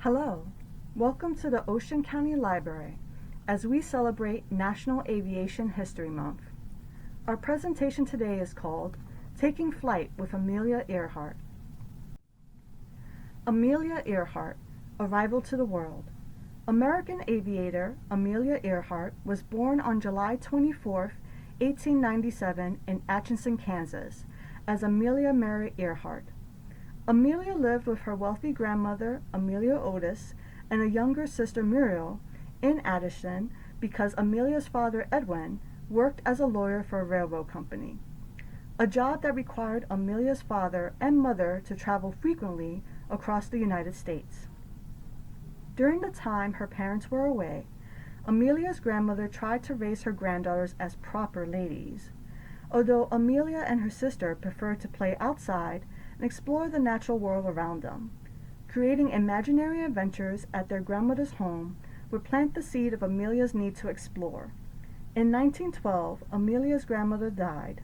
Hello, welcome to the Ocean County Library as we celebrate National Aviation History Month. Our presentation today is called Taking Flight with Amelia Earhart. Amelia Earhart, Arrival to the World. American aviator Amelia Earhart was born on July 24, 1897 in Atchison, Kansas, as Amelia Mary Earhart. Amelia lived with her wealthy grandmother, Amelia Otis, and a younger sister, Muriel, in Addison because Amelia's father, Edwin, worked as a lawyer for a railroad company, a job that required Amelia's father and mother to travel frequently across the United States. During the time her parents were away, Amelia's grandmother tried to raise her granddaughters as proper ladies, although Amelia and her sister preferred to play outside and explore the natural world around them. Creating imaginary adventures at their grandmother's home would plant the seed of Amelia's need to explore. In 1912, Amelia's grandmother died.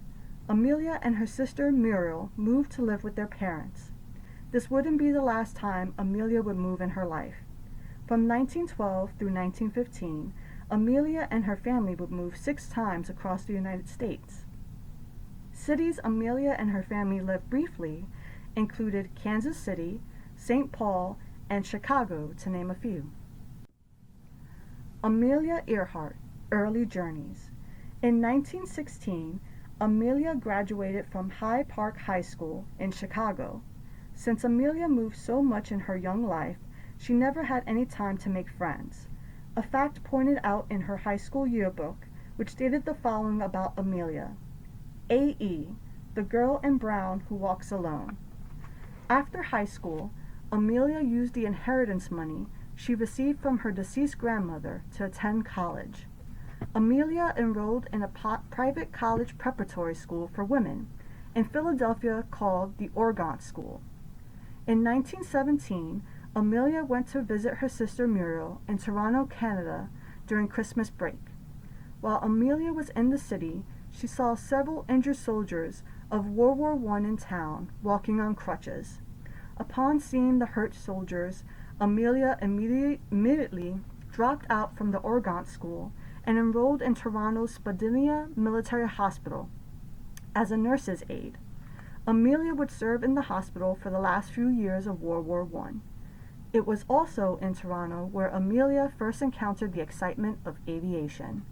Amelia and her sister Muriel moved to live with their parents. This wouldn't be the last time Amelia would move in her life. From 1912 through 1915, Amelia and her family would move 6 times across the United States. Cities Amelia and her family lived briefly included Kansas City, St. Paul, and Chicago, to name a few. Amelia Earhart, Early Journeys. In 1916, Amelia graduated from Hyde Park High School in Chicago. Since Amelia moved so much in her young life, she never had any time to make friends, a fact pointed out in her high school yearbook, which stated the following about Amelia: A.E., the girl in brown who walks alone. After high school, Amelia used the inheritance money she received from her deceased grandmother to attend college. Amelia enrolled in a private college preparatory school for women in Philadelphia called the Organt School. In 1917, Amelia went to visit her sister Muriel in Toronto, Canada during Christmas break. While Amelia was in the city, she saw several injured soldiers of World War I in town walking on crutches. Upon seeing the hurt soldiers, Amelia immediately dropped out from the Organt School and enrolled in Toronto's Spadina Military Hospital as a nurse's aide. Amelia would serve in the hospital for the last few years of World War I. It was also in Toronto where Amelia first encountered the excitement of aviation.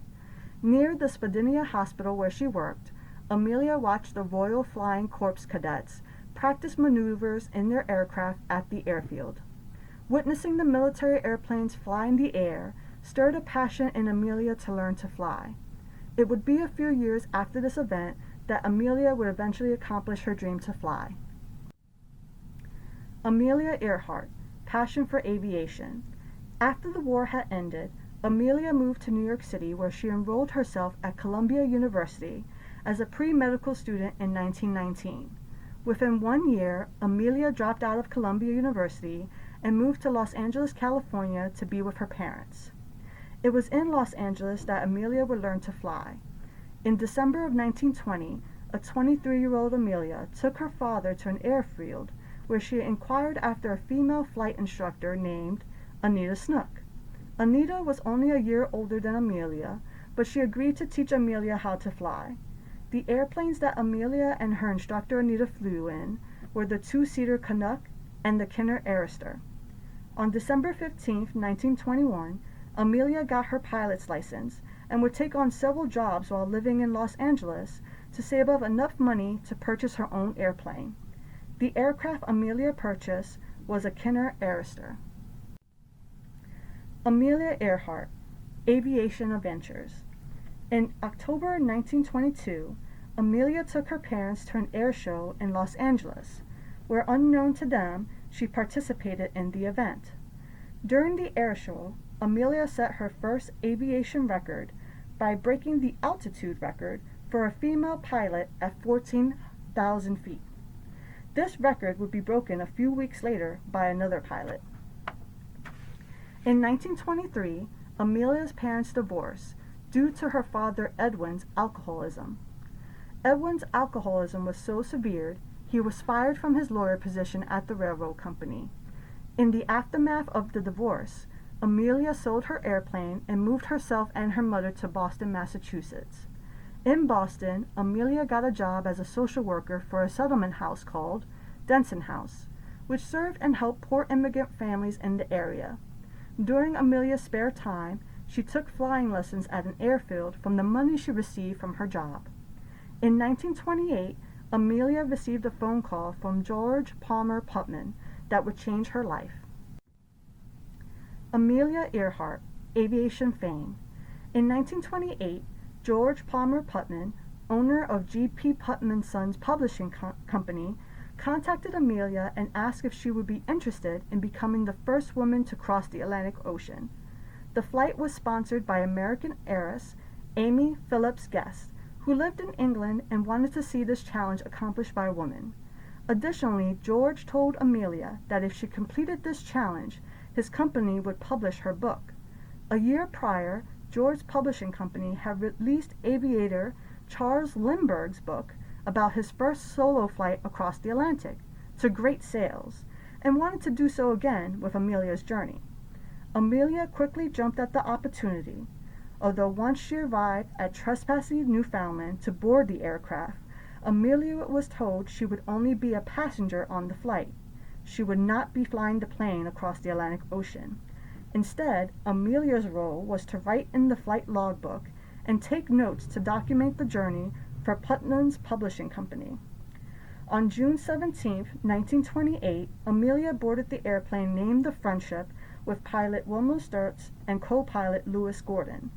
Near the Spadina Hospital where she worked, Amelia watched the Royal Flying Corps cadets practice maneuvers in their aircraft at the airfield. Witnessing the military airplanes fly in the air stirred a passion in Amelia to learn to fly. It would be a few years after this event that Amelia would eventually accomplish her dream to fly. Amelia Earhart, passion for aviation. After the war had ended, Amelia moved to New York City where she enrolled herself at Columbia University as a pre-medical student in 1919. Within 1 year, Amelia dropped out of Columbia University and moved to Los Angeles, California to be with her parents. It was in Los Angeles that Amelia would learn to fly. In December of 1920, a 23-year-old Amelia took her father to an airfield where she inquired after a female flight instructor named Anita Snook. Anita was only a year older than Amelia, but she agreed to teach Amelia how to fly. The airplanes that Amelia and her instructor Anita flew in were the 2-seater Canuck and the Kinner Airster. On December 15, 1921, Amelia got her pilot's license and would take on several jobs while living in Los Angeles to save up enough money to purchase her own airplane. The aircraft Amelia purchased was a Kinner Airster. Amelia Earhart, Aviation Adventures. In October 1922, Amelia took her parents to an air show in Los Angeles, where unknown to them, she participated in the event. During the air show, Amelia set her first aviation record by breaking the altitude record for a female pilot at 14,000 feet. This record would be broken a few weeks later by another pilot. In 1923, Amelia's parents divorced due to her father Edwin's alcoholism. Edwin's alcoholism was so severe, he was fired from his lawyer position at the railroad company. In the aftermath of the divorce, Amelia sold her airplane and moved herself and her mother to Boston, Massachusetts. In Boston, Amelia got a job as a social worker for a settlement house called Denson House, which served and helped poor immigrant families in the area. During Amelia's spare time, she took flying lessons at an airfield from the money she received from her job. In 1928, Amelia received a phone call from George Palmer Putnam that would change her life. Amelia Earhart, aviation fame. In 1928, George Palmer Putnam, owner of G.P. Putnam & Sons Publishing Company, contacted Amelia and asked if she would be interested in becoming the first woman to cross the Atlantic Ocean. The flight was sponsored by American heiress Amy Phillips Guest, who lived in England and wanted to see this challenge accomplished by a woman. Additionally, George told Amelia that if she completed this challenge, his company would publish her book. A year prior, George's publishing company had released aviator Charles Lindbergh's book about his first solo flight across the Atlantic, to great sales, and wanted to do so again with Amelia's journey. Amelia quickly jumped at the opportunity. Although once she arrived at Trespassy, Newfoundland to board the aircraft, Amelia was told she would only be a passenger on the flight. She would not be flying the plane across the Atlantic Ocean. Instead, Amelia's role was to write in the flight logbook and take notes to document the journey for Putnam's publishing company. On June 17, 1928, Amelia boarded the airplane named the Friendship with pilot Wilmer Sturts and co-pilot Lewis Gordon.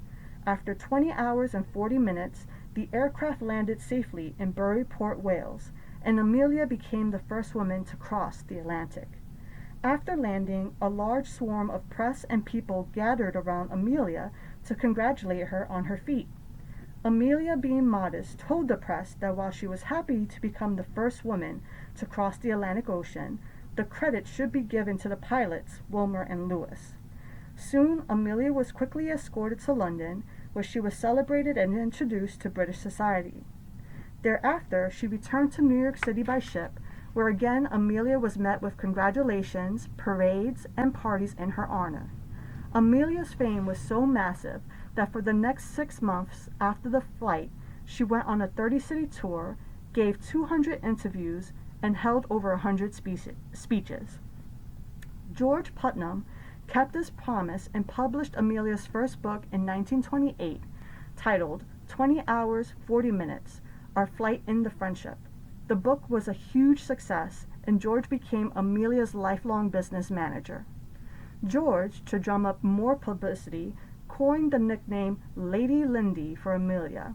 After 20 hours and 40 minutes, the aircraft landed safely in Bury Port, Wales, and Amelia became the first woman to cross the Atlantic. After landing, a large swarm of press and people gathered around Amelia to congratulate her on her feat. Amelia, being modest, told the press that while she was happy to become the first woman to cross the Atlantic Ocean, the credit should be given to the pilots, Wilmer and Lewis. Soon, Amelia was quickly escorted to London, where she was celebrated and introduced to British society. Thereafter, she returned to New York City by ship, where again Amelia was met with congratulations, parades, and parties in her honor. Amelia's fame was so massive that for the next 6 months after the flight, she went on a 30-city tour, gave 200 interviews, and held over 100 speeches. George Putnam kept his promise and published Amelia's first book in 1928, titled 20 Hours, 40 Minutes, Our Flight in the Friendship. The book was a huge success, and George became Amelia's lifelong business manager. George, to drum up more publicity, coined the nickname Lady Lindy for Amelia.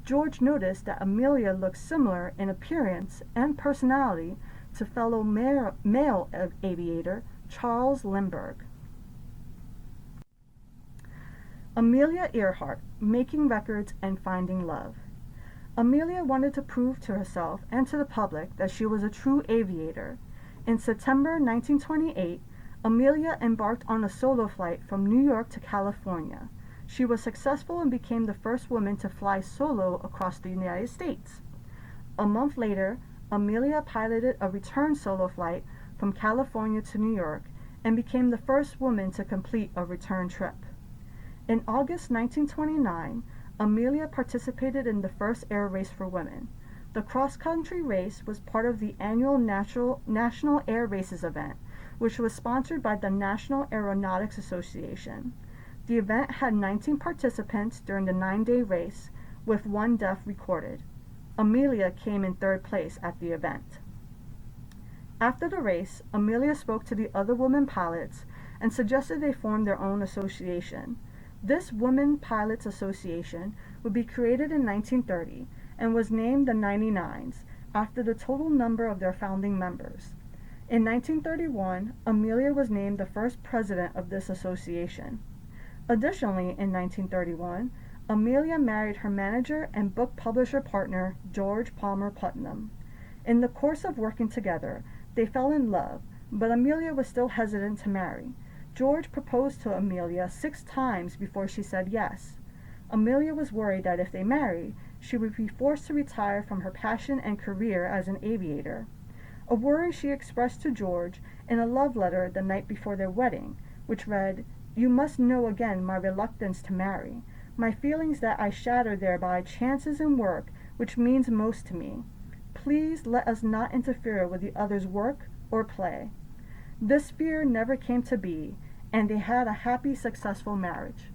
George noticed that Amelia looked similar in appearance and personality to fellow male aviator Charles Lindbergh. Amelia Earhart, making records and finding love. Amelia wanted to prove to herself and to the public that she was a true aviator. In September 1928, Amelia embarked on a solo flight from New York to California. She was successful and became the first woman to fly solo across the United States. A month later, Amelia piloted a return solo flight from California to New York and became the first woman to complete a return trip. In August 1929, Amelia participated in the first air race for women. The cross-country race was part of the annual National Air Races event, which was sponsored by the National Aeronautics Association. The event had 19 participants during the 9-day race, with 1 death recorded. Amelia came in 3rd place at the event. After the race, Amelia spoke to the other women pilots and suggested they form their own association. This Women Pilots Association would be created in 1930 and was named the 99s, after the total number of their founding members. In 1931, Amelia was named the first president of this association. Additionally, in 1931, Amelia married her manager and book publisher partner, George Palmer Putnam. In the course of working together, they fell in love, but Amelia was still hesitant to marry. George proposed to Amelia 6 times before she said yes. Amelia was worried that if they married, she would be forced to retire from her passion and career as an aviator. a worry she expressed to George in a love letter the night before their wedding, which read, "You must know again my reluctance to marry, my feelings that I shatter thereby chances in work which means most to me. Please let us not interfere with the other's work or play." This fear never came to be, and they had a happy, successful marriage.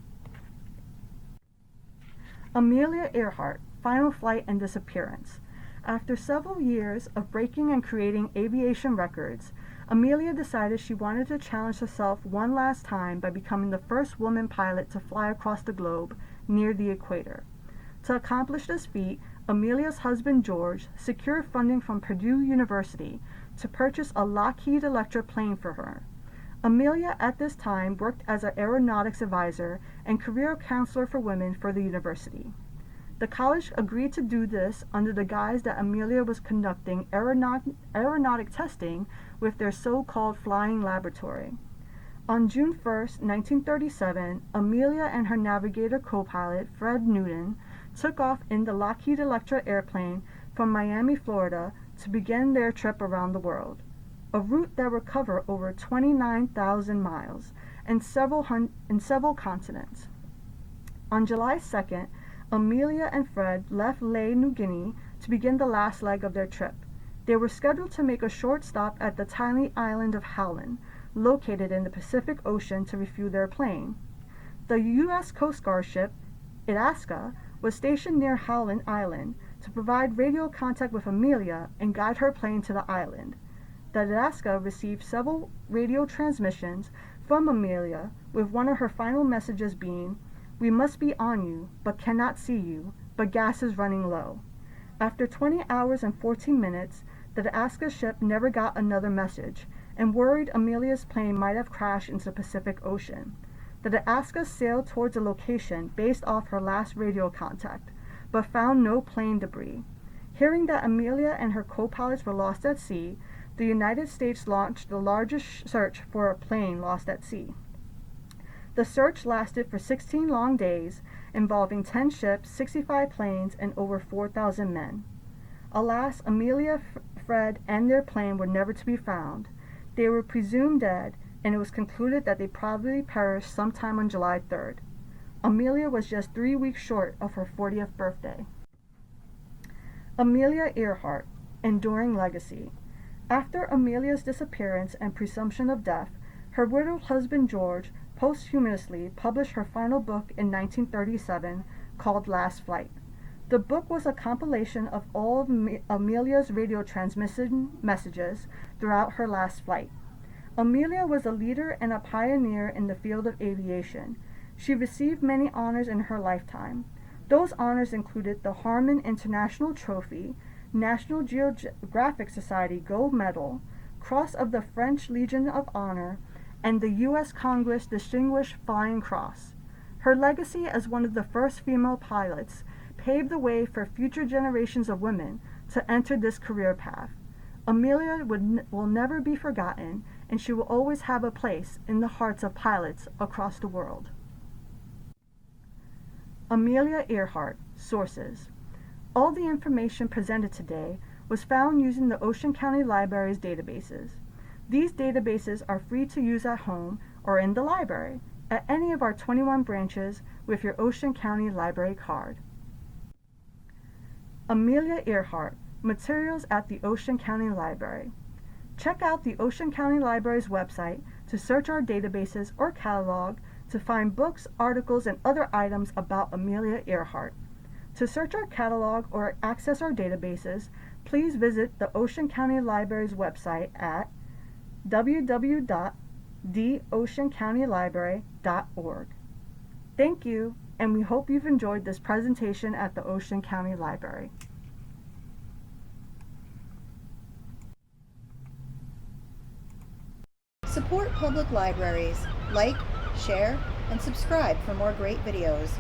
Amelia Earhart, Final Flight and Disappearance. After several years of breaking and creating aviation records, Amelia decided she wanted to challenge herself one last time by becoming the first woman pilot to fly across the globe near the equator. To accomplish this feat, Amelia's husband George secured funding from Purdue University to purchase a Lockheed Electra plane for her. Amelia at this time worked as an aeronautics advisor and career counselor for women for the university. The college agreed to do this under the guise that Amelia was conducting aeronautic testing with their so-called flying laboratory. On June 1, 1937, Amelia and her navigator co-pilot, Fred Newton, took off in the Lockheed Electra airplane from Miami, Florida, to begin their trip around the world, a route that would cover over 29,000 miles and several continents. On July 2nd, Amelia and Fred left Lae, New Guinea, to begin the last leg of their trip. They were scheduled to make a short stop at the tiny island of Howland, located in the Pacific Ocean, to refuel their plane. The U.S. Coast Guard ship, Itasca, was stationed near Howland Island to provide radio contact with Amelia and guide her plane to the island. The Itasca received several radio transmissions from Amelia, with one of her final messages being, "We must be on you, but cannot see you, but gas is running low." After 20 hours and 14 minutes, the Itasca ship never got another message, and worried Amelia's plane might have crashed into the Pacific Ocean. The Itasca sailed towards a location based off her last radio contact, but found no plane debris. Hearing that Amelia and her co-pilots were lost at sea, the United States launched the largest search for a plane lost at sea. The search lasted for 16 long days, involving 10 ships, 65 planes, and over 4,000 men. Alas, Amelia, Fred, and their plane were never to be found. They were presumed dead, and it was concluded that they probably perished sometime on July 3rd. Amelia was just 3 weeks short of her 40th birthday. Amelia Earhart, Enduring Legacy. After Amelia's disappearance and presumption of death, her widowed husband George posthumously published her final book in 1937 called Last Flight. The book was a compilation of all of Amelia's radio transmission messages throughout her last flight. Amelia was a leader and a pioneer in the field of aviation. She received many honors in her lifetime. Those honors included the Harmon International Trophy, National Geographic Society Gold Medal, Cross of the French Legion of Honor, and the U.S. Congress Distinguished Flying Cross. Her legacy as one of the first female pilots paved the way for future generations of women to enter this career path. Amelia will never be forgotten, and she will always have a place in the hearts of pilots across the world. Amelia Earhart, Sources. All the information presented today was found using the Ocean County Library's databases. These databases are free to use at home or in the library, at any of our 21 branches with your Ocean County Library card. Amelia Earhart, Materials at the Ocean County Library. Check out the Ocean County Library's website to search our databases or catalog to find books, articles, and other items about Amelia Earhart. To search our catalog or access our databases, please visit the Ocean County Library's website at www.theoceancountylibrary.org. Thank you, and we hope you've enjoyed this presentation at the Ocean County Library. Support public libraries. Like, share, and subscribe for more great videos.